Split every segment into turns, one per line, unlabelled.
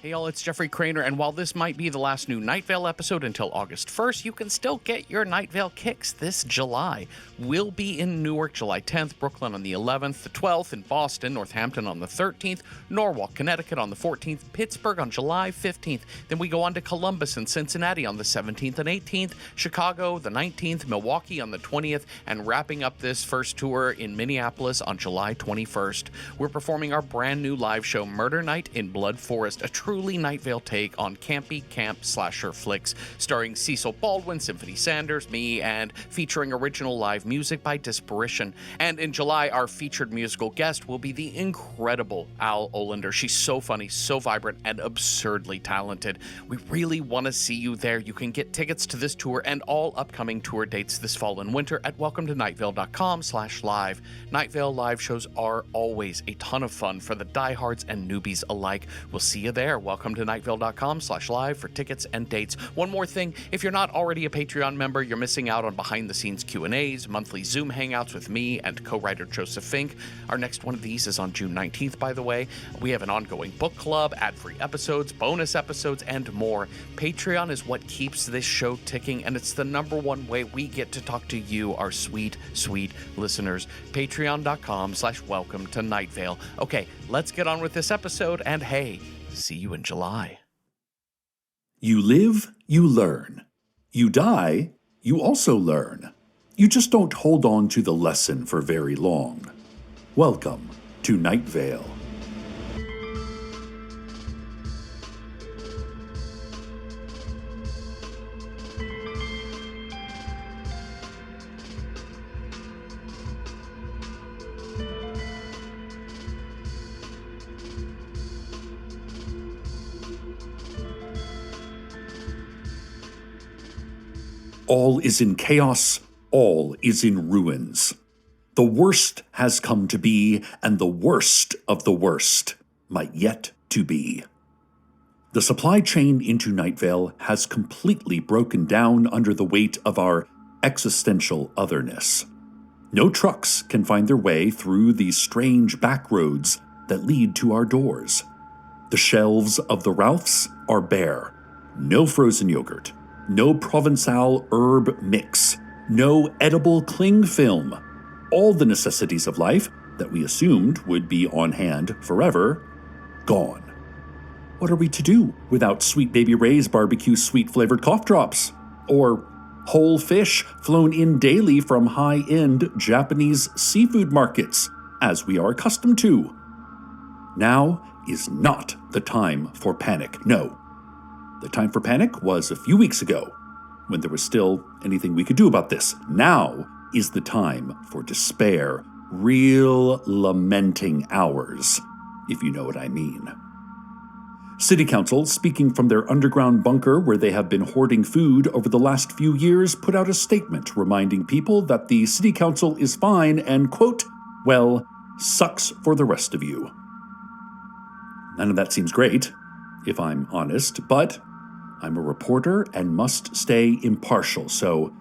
Hey y'all, it's Jeffrey Cranor, and while this might be the last new Night Vale episode until August 1st, you can still get your Night Vale kicks this July. We'll be in Newark July 10th, Brooklyn on the 11th, the 12th, in Boston, Northampton on the 13th, Norwalk, Connecticut on the 14th, Pittsburgh on July 15th. Then we go on to Columbus and Cincinnati on the 17th and 18th, Chicago the 19th, Milwaukee on the 20th, and wrapping up this first tour in Minneapolis on July 21st. We're performing our brand new live show Murder Night in Blood Forest, a truly Night Vale take on campy camp slasher flicks, starring Cecil, Baldwin, Symphony Sanders, me, and featuring original live music by Disparition. And in July, our featured musical guest will be the incredible Al Olander. She's so funny, so vibrant, and absurdly talented. We really want to see you there. You can get tickets to this tour and all upcoming tour dates this fall and winter at welcometonightvale.com/live. Night Vale live shows are always a ton of fun for the diehards and newbies alike. We'll see you there. Welcome to nightvale.com/live for tickets and dates. One more thing, if you're not already a Patreon member, you're missing out on behind-the-scenes Q&As, monthly Zoom hangouts with me and co-writer Joseph Fink. Our next one of these is on June 19th, by the way. We have an ongoing book club, ad-free episodes, bonus episodes, and more. Patreon is what keeps this show ticking, and it's the number one way we get to talk to you, our sweet, sweet listeners. Patreon.com/welcome to Night Vale. Okay, let's get on with this episode, and hey, see you in July.
You live, you learn. You die, you also learn. You just don't hold on to the lesson for very long. Welcome to Night Vale. All is in chaos, all is in ruins. The worst has come to be, and the worst of the worst might yet to be. The supply chain into Night Vale has completely broken down under the weight of our existential otherness. No trucks can find their way through the strange back roads that lead to our doors. The shelves of the Ralphs are bare. No frozen yogurt. No Provençal herb mix, no edible cling film. All the necessities of life that we assumed would be on hand forever, gone. What are we to do without Sweet Baby Ray's barbecue sweet-flavored cough drops? Or whole fish flown in daily from high-end Japanese seafood markets, as we are accustomed to? Now is not the time for panic, no. The time for panic was a few weeks ago, when there was still anything we could do about this. Now is the time for despair, real lamenting hours, if you know what I mean. City Council, speaking from their underground bunker where they have been hoarding food over the last few years, put out a statement reminding people that the City Council is fine and, quote, well, sucks for the rest of you. None of that seems great, if I'm honest, but I'm a reporter and must stay impartial, so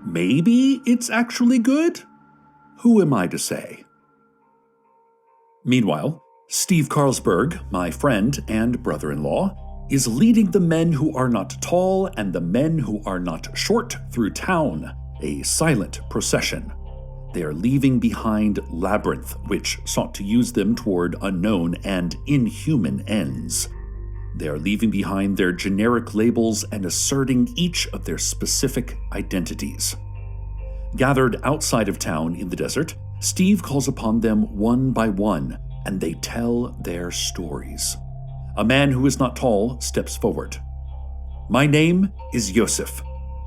maybe it's actually good? Who am I to say? Meanwhile, Steve Carlsberg, my friend and brother-in-law, is leading the men who are not tall and the men who are not short through town, a silent procession. They are leaving behind Labyrinth, which sought to use them toward unknown and inhuman ends. They are leaving behind their generic labels and asserting each of their specific identities. Gathered outside of town in the desert, Steve calls upon them one by one, and they tell their stories. A man who is not tall steps forward. My name is Yosef.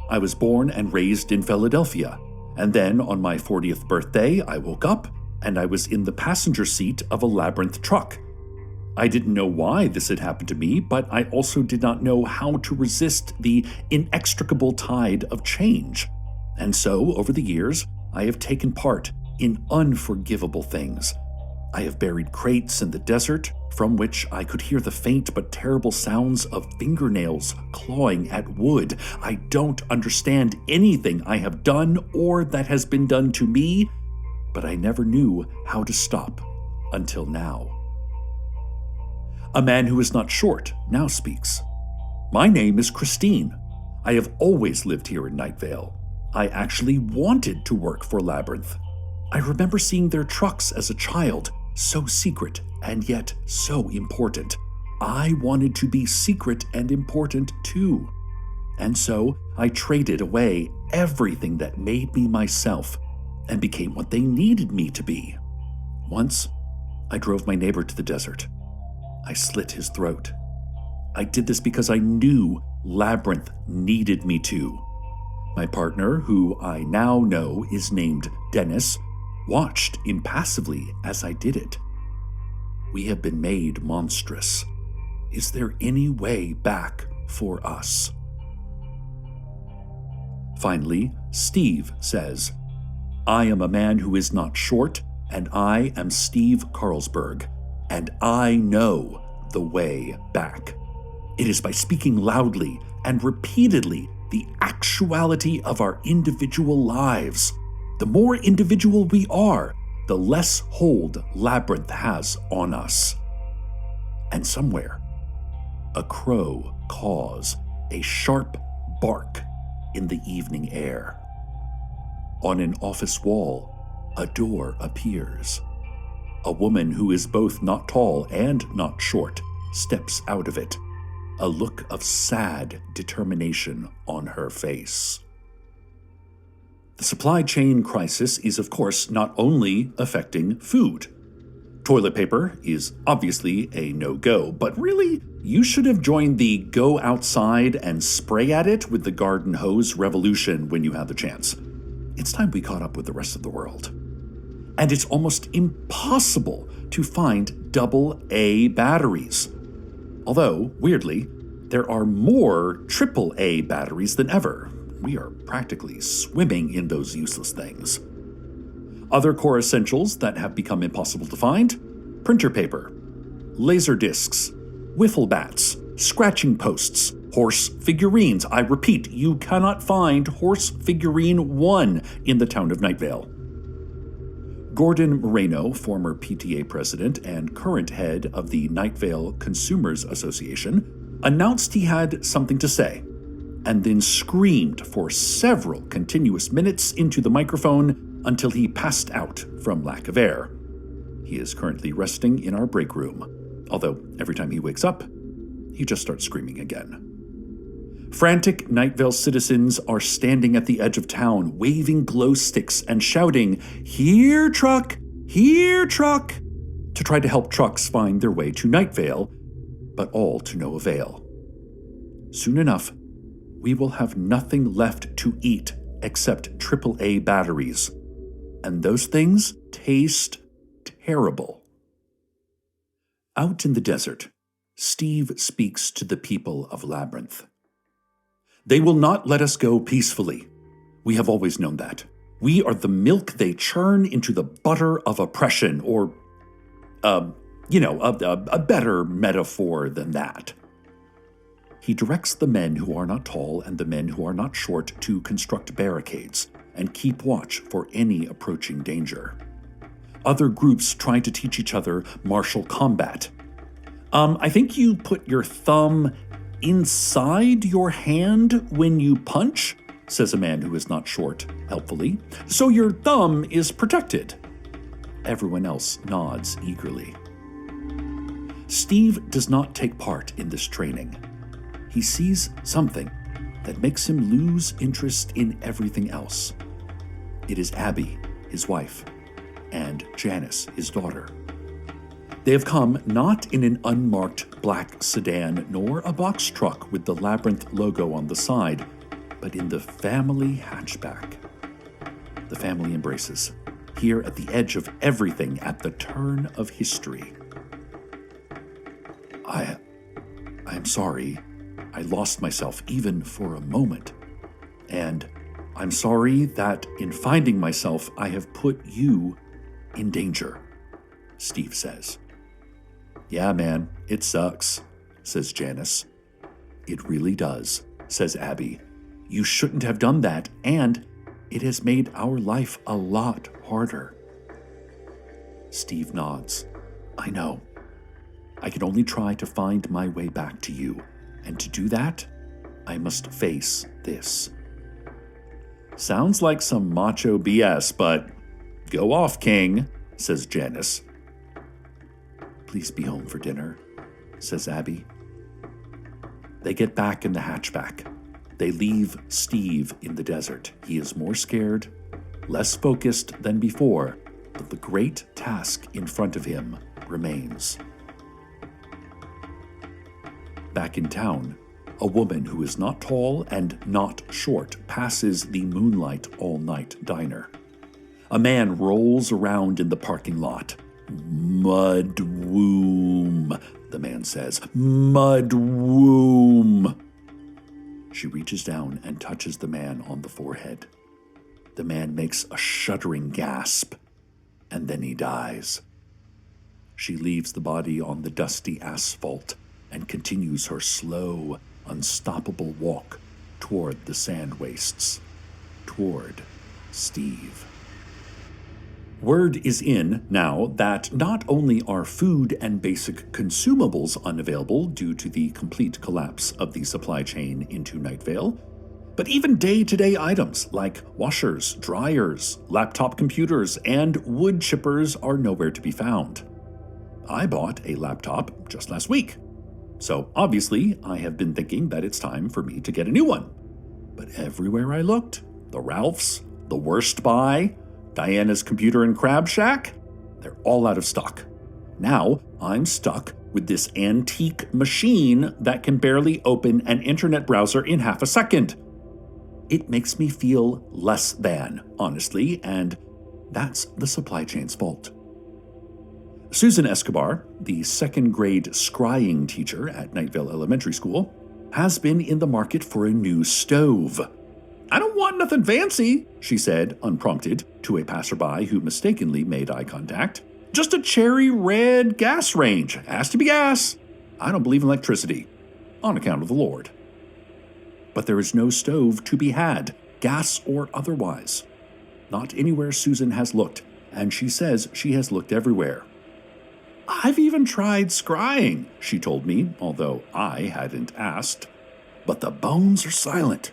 I was born and raised in Philadelphia, and then on my 40th birthday, I woke up and I was in the passenger seat of a Labyrinth truck. I didn't know why this had happened to me, but I also did not know how to resist the inextricable tide of change. And so, over the years, I have taken part in unforgivable things. I have buried crates in the desert, from which I could hear the faint but terrible sounds of fingernails clawing at wood. I don't understand anything I have done or that has been done to me, but I never knew how to stop until now. A man who is not short now speaks. My name is Christine. I have always lived here in Night Vale. I actually wanted to work for Labyrinth. I remember seeing their trucks as a child, so secret and yet so important. I wanted to be secret and important too. And so I traded away everything that made me myself and became what they needed me to be. Once, I drove my neighbor to the desert. I slit his throat. I did this because I knew Labyrinth needed me to. My partner, who I now know is named Dennis, watched impassively as I did it. We have been made monstrous. Is there any way back for us? Finally, Steve says, I am a man who is not short, and I am Steve Carlsberg, and I know the way back. It is by speaking loudly and repeatedly the actuality of our individual lives. The more individual we are, the less hold Labyrinth has on us. And somewhere, a crow caws a sharp bark in the evening air. On an office wall, a door appears. A woman who is both not tall and not short steps out of it, a look of sad determination on her face. The supply chain crisis is, of course, not only affecting food. Toilet paper is obviously a no-go, but really, you should have joined the go outside and spray at it with the garden hose revolution when you had the chance. It's time we caught up with the rest of the world. And it's almost impossible to find AA batteries. Although, weirdly, there are more AAA batteries than ever. We are practically swimming in those useless things. Other core essentials that have become impossible to find: printer paper, laser discs, wiffle bats, scratching posts, horse figurines. I repeat, you cannot find horse figurine 1 in the town of Night Vale. Gordon Moreno, former PTA president and current head of the Night Vale Consumers Association, announced he had something to say, and then screamed for several continuous minutes into the microphone until he passed out from lack of air. He is currently resting in our break room, although every time he wakes up, he just starts screaming again. Frantic Night Vale citizens are standing at the edge of town, waving glow sticks and shouting, "Here, truck! Here, truck!" to try to help trucks find their way to Night Vale, but all to no avail. Soon enough, we will have nothing left to eat except AAA batteries, and those things taste terrible. Out in the desert, Steve speaks to the people of Labyrinth. They will not let us go peacefully. We have always known that. We are the milk they churn into the butter of oppression, or, a better metaphor than that. He directs the men who are not tall and the men who are not short to construct barricades and keep watch for any approaching danger. Other groups try to teach each other martial combat. I think you put your thumb inside your hand when you punch, says a man who is not short, helpfully, so your thumb is protected. Everyone else nods eagerly. Steve does not take part in this training. He sees something that makes him lose interest in everything else. It is Abby, his wife, and Janice, his daughter. They have come not in an unmarked black sedan nor a box truck with the Labyrinth logo on the side, but in the family hatchback. The family embraces, here at the edge of everything at the turn of history. I'm sorry. I lost myself even for a moment. And I'm sorry that in finding myself, I have put you in danger, Steve says. Yeah, man, it sucks, says Janice. It really does, says Abby. You shouldn't have done that, and it has made our life a lot harder. Steve nods. I know. I can only try to find my way back to you. And to do that, I must face this. Sounds like some macho BS, but go off, King, says Janice. Please be home for dinner, says Abby. They get back in the hatchback. They leave Steve in the desert. He is more scared, less focused than before, but the great task in front of him remains. Back in town, a woman who is not tall and not short passes the Moonlight All-Night Diner. A man rolls around in the parking lot. Mud womb, the man says. Mud womb. She reaches down and touches the man on the forehead. The man makes a shuddering gasp, and then he dies. She leaves the body on the dusty asphalt and continues her slow, unstoppable walk toward the sand wastes, toward Steve. Word is in now that not only are food and basic consumables unavailable due to the complete collapse of the supply chain into Night Vale, but even day-to-day items like washers, dryers, laptop computers, and wood chippers are nowhere to be found. I bought a laptop just last week, so obviously I have been thinking that it's time for me to get a new one. But everywhere I looked, the Ralphs, the Worst Buy, Diana's Computer and Crab Shack, they're all out of stock. Now I'm stuck with this antique machine that can barely open an internet browser in half a second. It makes me feel less than, honestly, and that's the supply chain's fault. Susan Escobar, the second-grade scrying teacher at Night Vale Elementary School, has been in the market for a new stove. I don't want nothing fancy, she said, unprompted, to a passerby who mistakenly made eye contact. Just a cherry red gas range. Has to be gas. I don't believe in electricity, on account of the Lord. But there is no stove to be had, gas or otherwise. Not anywhere Susan has looked, and she says she has looked everywhere. I've even tried scrying, she told me, although I hadn't asked. But the bones are silent.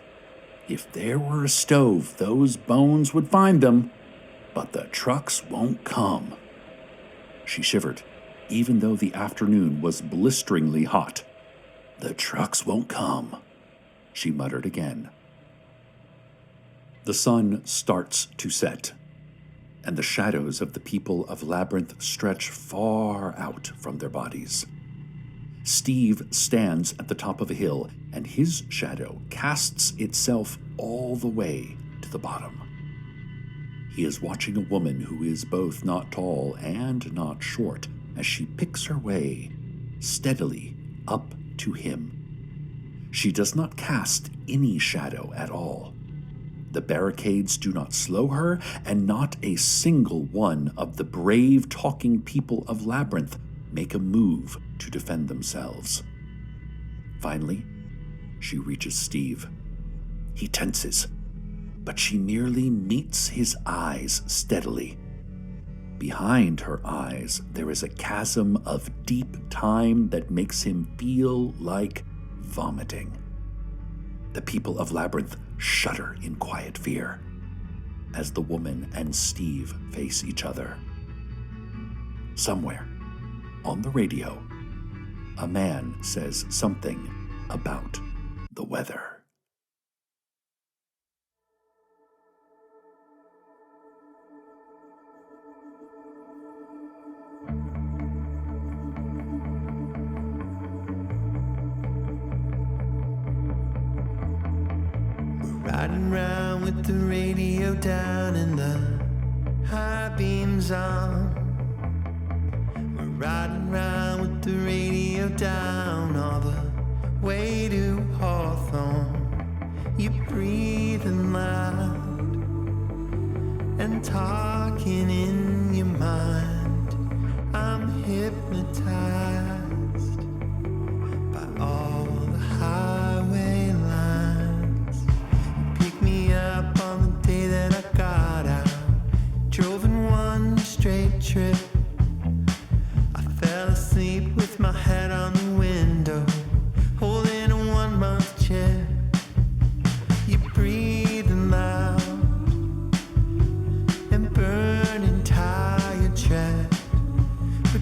If there were a stove, those bones would find them, but the trucks won't come. She shivered, even though the afternoon was blisteringly hot. The trucks won't come, she muttered again. The sun starts to set, and the shadows of the people of Labyrinth stretch far out from their bodies. Steve stands at the top of a hill, and his shadow casts itself all the way to the bottom. He is watching a woman who is both not tall and not short as she picks her way steadily up to him. She does not cast any shadow at all. The barricades do not slow her, and not a single one of the brave talking people of Labyrinth make a move to defend themselves. Finally, she reaches Steve. He tenses, but she merely meets his eyes steadily. Behind her eyes, there is a chasm of deep time that makes him feel like vomiting. The people of Labyrinth shudder in quiet fear as the woman and Steve face each other. Somewhere, on the radio, a man says something about the weather.
Riding round with the radio down and the high beams on. We're riding round with the radio down all the way to Hawthorne. You're breathing loud and talking in your mind. I'm hypnotized by all the highway lines. You picked me up on the day that I got out. Drove in one straight trip. I fell asleep with my head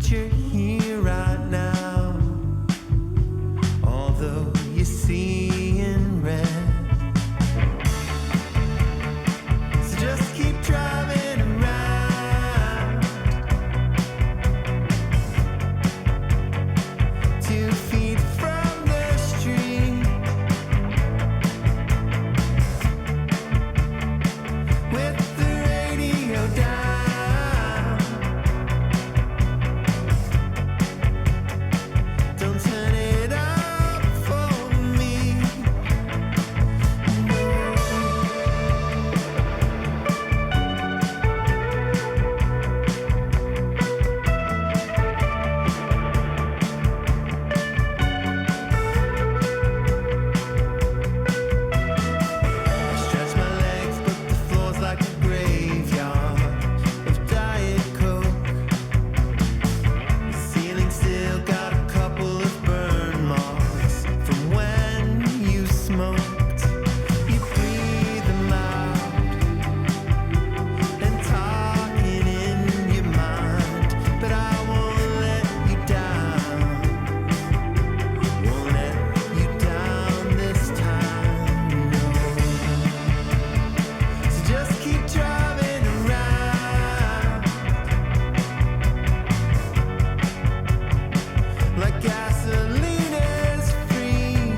that you're here right now. Although you see in red. So just keep driving around. 2 feet from the street. With the radio down. Don't turn it up for me. No. Stretch my legs, but the floor's like a graveyard of Diet Coke. The ceiling still got a couple of burn marks from when you smoked. You breathe them out and talking in your mind, but I won't let you down. Won't let you down this time, no. So just keep driving around like gasoline is free.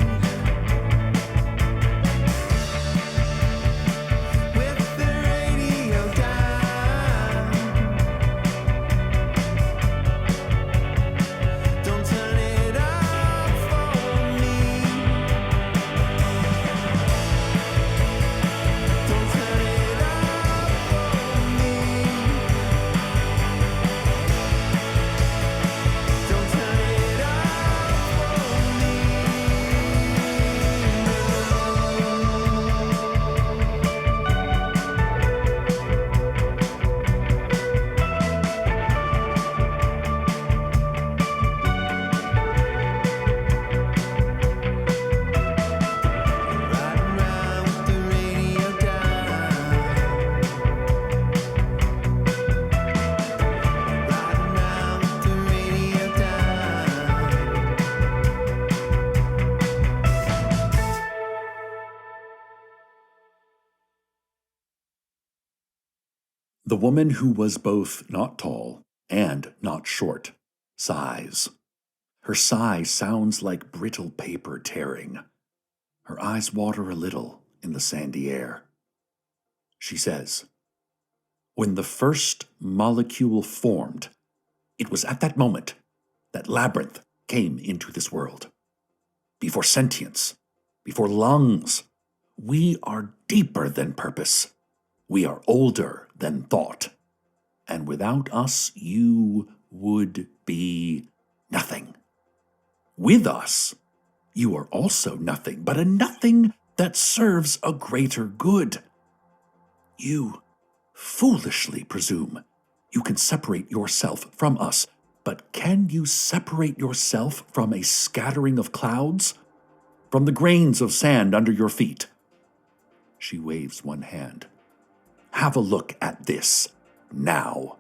With the radio down. Don't turn it up for me. Don't turn it up for me. Don't turn it up for Riding around with the radio down. Riding around with the radio down.
The woman who was both not tall and not short sighs. Her sigh sounds like brittle paper tearing. Her eyes water a little in the sandy air. She says, "When the first molecule formed, it was at that moment that Labyrinth came into this world. Before sentience, before lungs, we are deeper than purpose. We are older than thought. And without us, you would be nothing. With us, you are also nothing, but a nothing that serves a greater good. You foolishly presume you can separate yourself from us, but can you separate yourself from a scattering of clouds? From the grains of sand under your feet?" She waves one hand. "Have a look at this, now."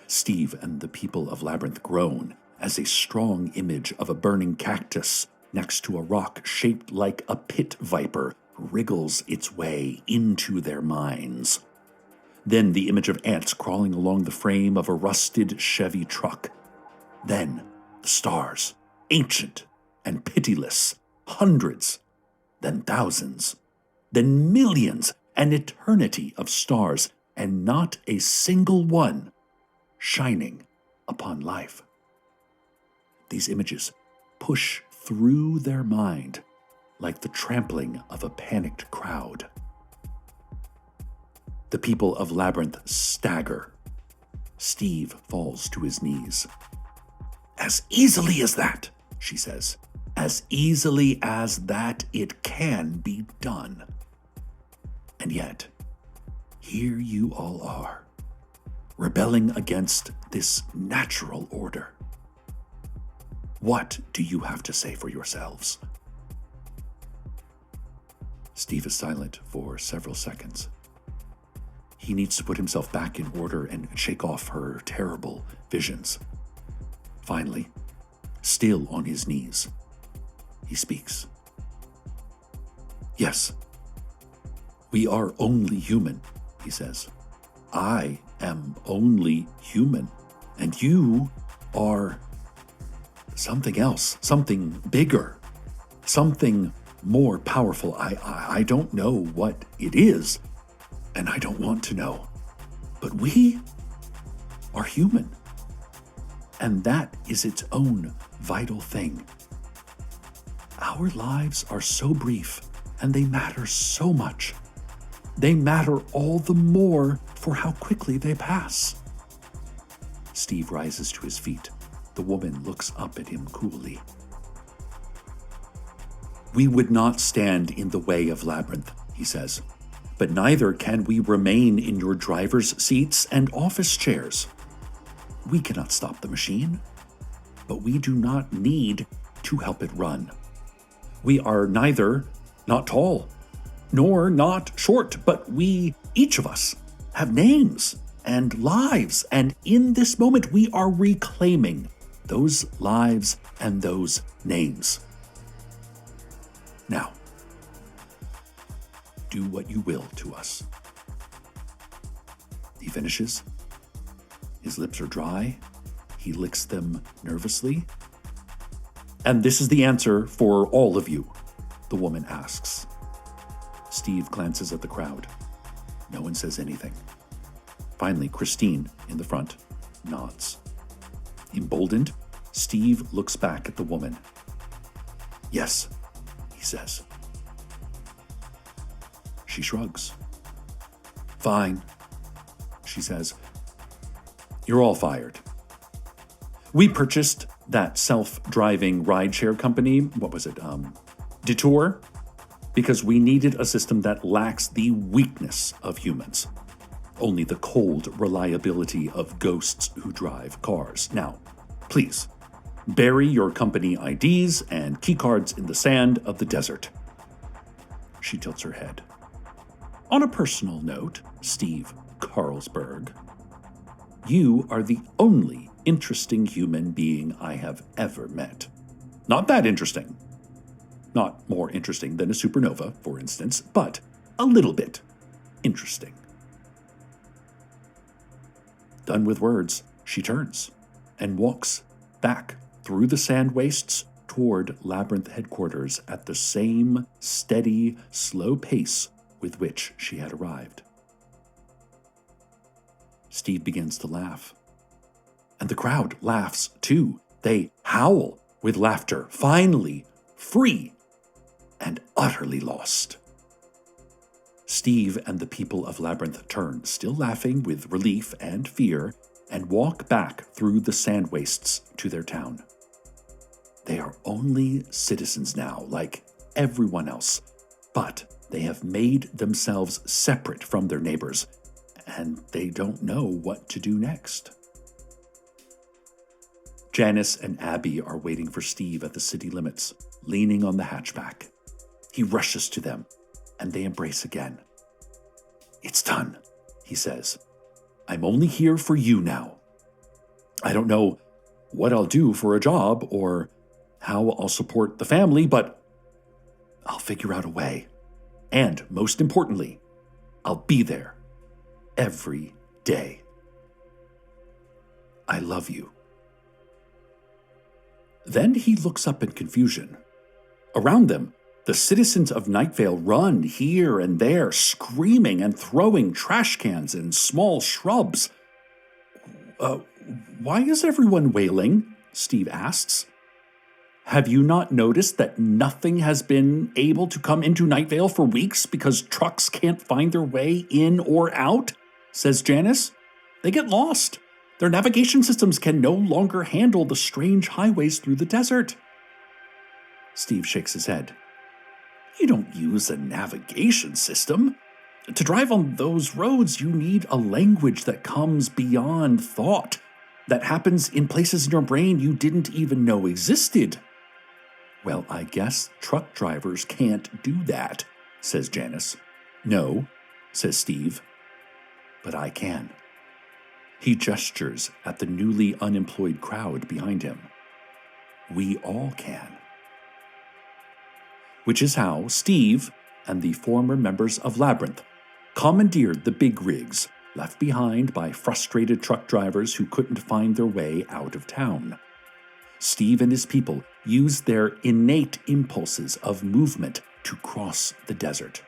Steve and the people of Labyrinth groan as a strong image of a burning cactus next to a rock shaped like a pit viper wriggles its way into their minds. Then the image of ants crawling along the frame of a rusted Chevy truck. Then the stars, ancient and pitiless, hundreds, then thousands, then millions, an eternity of stars, and not a single one shining upon life. These images push through their mind like the trampling of a panicked crowd. The people of Labyrinth stagger. Steve falls to his knees. "As easily as that," she says. "As easily as that it can be done." And yet, here you all are, rebelling against this natural order. What do you have to say for yourselves? Steve is silent for several seconds. He needs to put himself back in order and shake off her terrible visions. Finally, still on his knees, he speaks. Yes, we are only human, he says. I am only human, and you are something else, something bigger, something more powerful. I don't know what it is, and I don't want to know. But we are human, and that is its own vital thing. Our lives are so brief, and they matter so much. They matter all the more for how quickly they pass. Steve rises to his feet. The woman looks up at him coolly. We would not stand in the way of Labyrinth, he says, but neither can we remain in your driver's seats and office chairs. We cannot stop the machine, but we do not need to help it run. We are neither not tall, nor not short, but we, each of us, have names and lives, and in this moment we are reclaiming those lives and those names. Now, do what you will to us. He finishes. His lips are dry. He licks them nervously. And this is the answer for all of you, the woman asks. Steve glances at the crowd. No one says anything. Finally, Christine, in the front, nods. Emboldened, Steve looks back at the woman. Yes, he says. She shrugs. Fine, she says. You're all fired. We purchased that self-driving rideshare company, Detour, because we needed a system that lacks the weakness of humans. Only the cold reliability of ghosts who drive cars. Now, please, bury your company IDs and keycards in the sand of the desert. She tilts her head. On a personal note, Steve Carlsberg, you are the only interesting human being I have ever met. Not that interesting. Not more interesting than a supernova, for instance, but a little bit interesting. Done with words, she turns and walks back through the sand wastes toward Labyrinth headquarters at the same steady, slow pace with which she had arrived. Steve begins to laugh. And the crowd laughs too. They howl with laughter, finally free and utterly lost. Steve and the people of Labyrinth turn, still laughing with relief and fear, and walk back through the sand wastes to their town. They are only citizens now, like everyone else, but they have made themselves separate from their neighbors, and they don't know what to do next. Janice and Abby are waiting for Steve at the city limits, leaning on the hatchback. He rushes to them, and they embrace again. It's done, he says. I'm only here for you now. I don't know what I'll do for a job or how I'll support the family, but I'll figure out a way. And most importantly, I'll be there every day. I love you. Then he looks up in confusion. Around them, the citizens of Night Vale run here and there, screaming and throwing trash cans and small shrubs. Why is everyone wailing? Steve asks. Have you not noticed that nothing has been able to come into Night Vale for weeks because trucks can't find their way in or out? Says Janice. They get lost. Their navigation systems can no longer handle the strange highways through the desert. Steve shakes his head. You don't use a navigation system. To drive on those roads, you need a language that comes beyond thought, that happens in places in your brain you didn't even know existed. Well, I guess truck drivers can't do that, says Janice. No, says Steve. but I can. He gestures at the newly unemployed crowd behind him. We all can. Which is how Steve and the former members of Labyrinth commandeered the big rigs left behind by frustrated truck drivers who couldn't find their way out of town. Steve and his people used their innate impulses of movement to cross the desert.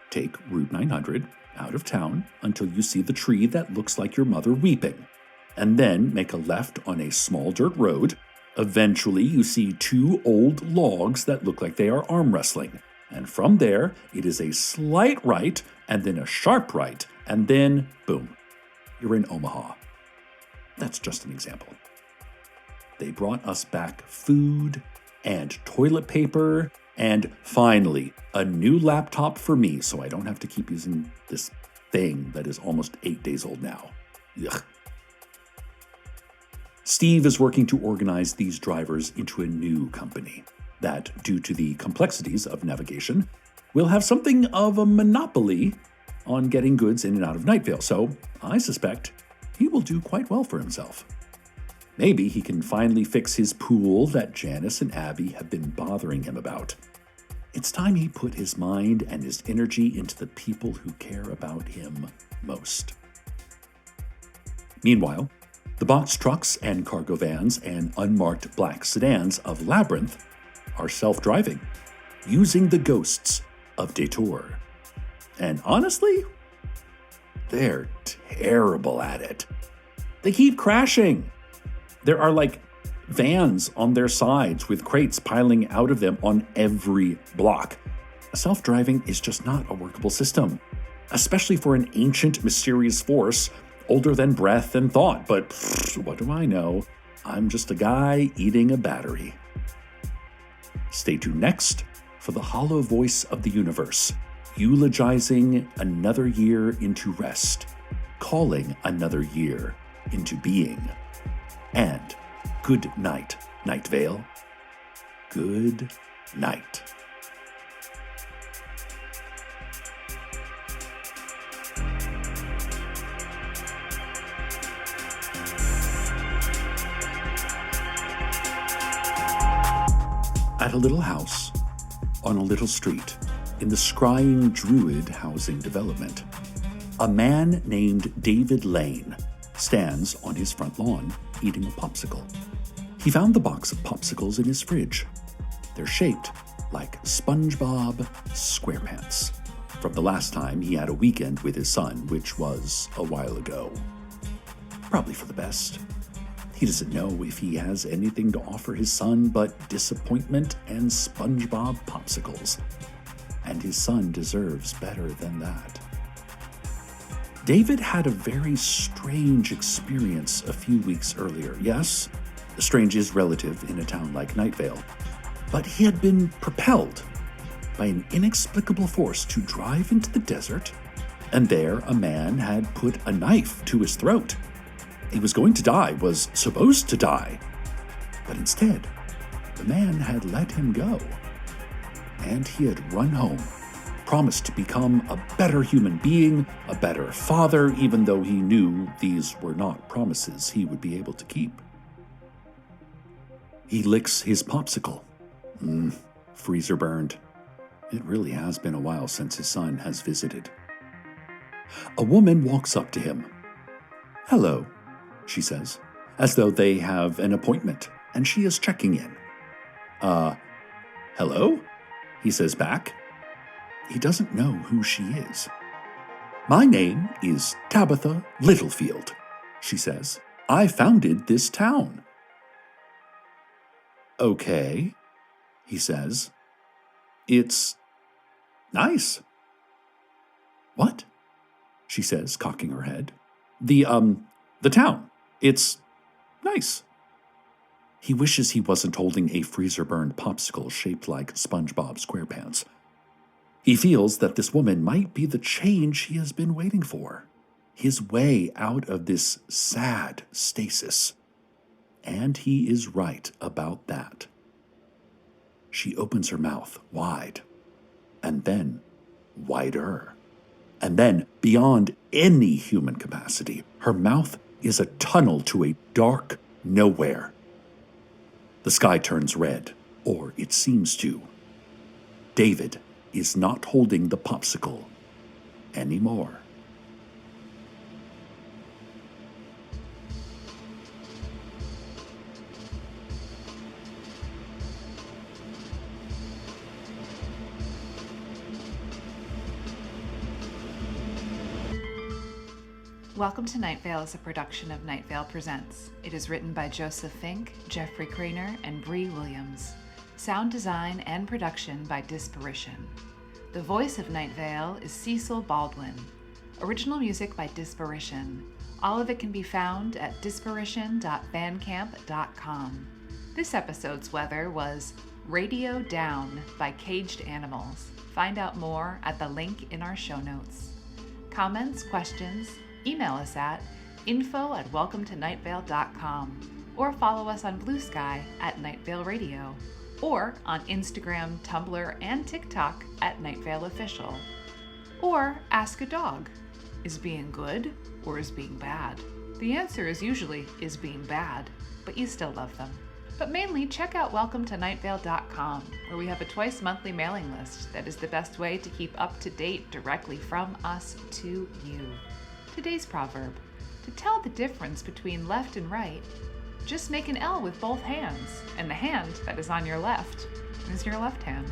Take Route 900 out of town until you see the tree that looks like your mother weeping, and then make a left on a small dirt road. Eventually, you see two old logs that look like they are arm wrestling, and from there, it is a slight right, and then a sharp right, and then, boom, you're in Omaha. That's just an example. They brought us back food and toilet paper and finally a new laptop for me so I don't have to keep using this thing that is almost 8 days old now. Ugh. Steve is working to organize these drivers into a new company that, due to the complexities of navigation, will have something of a monopoly on getting goods in and out of Night Vale, so I suspect he will do quite well for himself. Maybe he can finally fix his pool that Janice and Abby have been bothering him about. It's time he put his mind and his energy into the people who care about him most. Meanwhile, the box trucks and cargo vans and unmarked black sedans of Labyrinth are self-driving, using the ghosts of Detour. And honestly, they're terrible at it. They keep crashing. There are like vans on their sides with crates piling out of them on every block. Self-driving is just not a workable system, especially for an ancient, mysterious force older than breath and thought. But what do I know? I'm just a guy eating a battery. Stay tuned next for the hollow voice of the universe, eulogizing another year into rest, calling another year into being. And good night, Night Vale. Good night. At a little house, on a little street, in the scrying Druid housing development, a man named David Lane stands on his front lawn eating a popsicle. He found the box of popsicles in his fridge. They're shaped like SpongeBob SquarePants from the last time he had a weekend with his son, which was a while ago. Probably for the best. He doesn't know if he has anything to offer his son but disappointment and SpongeBob popsicles. And his son deserves better than that. David had a very strange experience a few weeks earlier. Yes, strange is relative in a town like Night Vale, but he had been propelled by an inexplicable force to drive into the desert, and there a man had put a knife to his throat. He was going to die, was supposed to die, but instead, the man had let him go, and he had run home, promised to become a better human being, a better father, even though he knew these were not promises he would be able to keep. He licks his popsicle. Freezer burned. It really has been a while since his son has visited. A woman walks up to him. "Hello," she says, as though they have an appointment, and she is checking in. Hello? He says back. He doesn't know who she is. "My name is Tabitha Littlefield," she says. "I founded this town." "Okay," he says. "It's nice." "What?" she says, cocking her head. The town. It's nice." He wishes he wasn't holding a freezer-burned popsicle shaped like SpongeBob SquarePants. He feels that this woman might be the change he has been waiting for, his way out of this sad stasis. And he is right about that. She opens her mouth wide, and then wider, And then, beyond any human capacity, her mouth is a tunnel to a dark nowhere. The sky turns red, or it seems to. David is not holding the popsicle anymore.
Welcome to Night Vale is a production of Night Vale Presents. It is written by Joseph Fink, Jeffrey Cranor, and Brie Williams. Sound design and production by Disparition. The voice of Night Vale is Cecil Baldwin. Original music by Disparition. All of it can be found at disparition.bandcamp.com. This episode's weather was Radio Down by Caged Animals. Find out more at the link in our show notes. Comments, questions, email us at info@welcometonightvale.com or follow us on Blue Sky at Night Vale Radio or on Instagram, Tumblr, and TikTok at Night Vale Official. Or ask a dog, is being good or is being bad? The answer is usually is being bad, but you still love them. But mainly check out welcometonightvale.com, where we have a twice monthly mailing list that is the best way to keep up to date directly from us to you. Today's proverb: to tell the difference between left and right, just make an L with both hands, and the hand that is on your left is your left hand.